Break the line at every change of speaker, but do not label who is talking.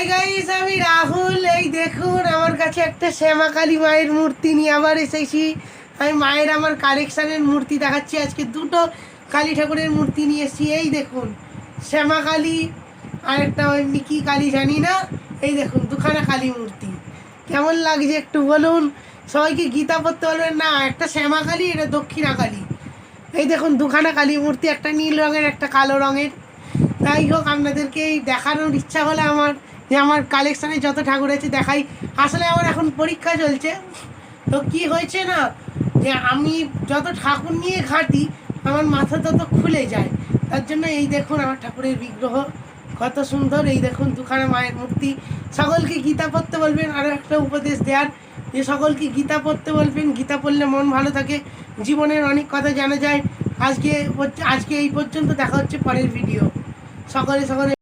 Hi guys, আমি রাহুল। এই দেখুন, আমার কাছে একটা শ্যামা কালী মায়ের মূর্তি নিয়ে আবার এসেছি। আমি মায়ের আমার কালেকশানের মূর্তি দেখাচ্ছি। আজকে দুটো কালী ঠাকুরের মূর্তি নিয়ে এসেছি। এই দেখুন, শ্যামা কালী আর একটা ওই মিকি কালী, জানি না। এই দেখুন, দুখানা কালী মূর্তি। কেমন লাগছে একটু বলুন। সবাইকে গীতা পড়তে বলবেন না। একটা শ্যামা কালী, এটা দক্ষিণা কালী। এই দেখুন, দুখানা কালী মূর্তি, একটা নীল রঙের, একটা কালো রঙের। যাই হোক, আপনাদেরকে এই দেখানোর ইচ্ছা হলে আমার যে আমার কালেকশানে যত ঠাকুর আছে দেখাই। আসলে আমার এখন পরীক্ষা চলছে, তো কি হয়েছে না, যে আমি যত ঠাকুর নিয়ে ঘাঁটি আমার মাথা তত খুলে যায়। তার জন্য এই দেখুন আমার ঠাকুরের বিগ্রহ কত সুন্দর। এই দেখুন দুখানা মায়ের মূর্তি। সকলকে গীতা পড়তে বলবেন। আরও একটা উপদেশ দেওয়ার, যে সকলকে গীতা পড়তে বলবেন। গীতা পড়লে মন ভালো থাকে, জীবনের অনেক কথা জানা যায়। আজকে এই পর্যন্ত। দেখা হচ্ছে পরের ভিডিও। সকলে সকলে